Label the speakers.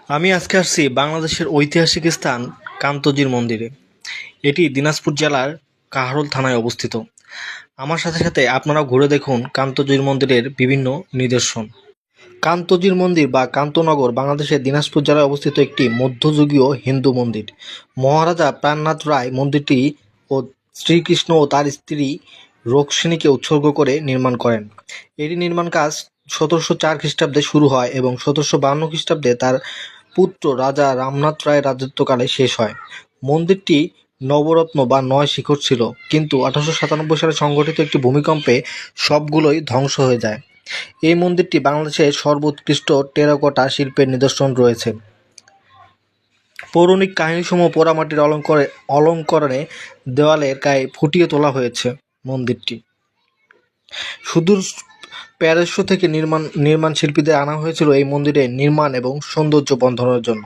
Speaker 1: আমি আজকে আসছি বাংলাদেশের ঐতিহাসিক স্থান কান্তজির মন্দিরে। এটি দিনাজপুর জেলার কাহারোল থানায় অবস্থিত। আমার সাথে সাথে আপনারাও ঘুরে দেখুন কান্তজির মন্দিরের বিভিন্ন নিদর্শন। কান্তজির মন্দির বা কান্তনগর বাংলাদেশের দিনাজপুর জেলায় অবস্থিত একটি মধ্যযুগীয় হিন্দু মন্দির। মহারাজা প্রাণনাথ রায় মন্দিরটি ও শ্রীকৃষ্ণ ও তার স্ত্রী রোক্মিণীকে উৎসর্গ করে নির্মাণ করেন। এটি নির্মাণ কাজ 1704 খ্রিস্টাব্দে শুরু হয় এবং 1752 খ্রিস্টাব্দে তার পুত্র রাজা রামনাথ রায়ের রাজত্বকালে শেষ হয়। মন্দিরটি নবরত্ন বা নয় শিখর ছিল, কিন্তু 1897 সালে সংঘটিত একটি ভূমিকম্পে সবগুলোই ধ্বংস হয়ে যায়। এই মন্দিরটি বাংলাদেশের সর্বোৎকৃষ্ট টেরাকোটা শিল্পের নিদর্শন রয়েছে। পৌরাণিক কাহিনীসমূহ পোড়ামাটির অলঙ্করণে দেওয়ালের গায়ে ফুটিয়ে তোলা হয়েছে। মন্দিরটি সুদূর প্যারিস থেকে নির্মাণ শিল্পীদের আনা হয়েছিল এই মন্দিরের নির্মাণ এবং সৌন্দর্য বর্ধনের জন্য।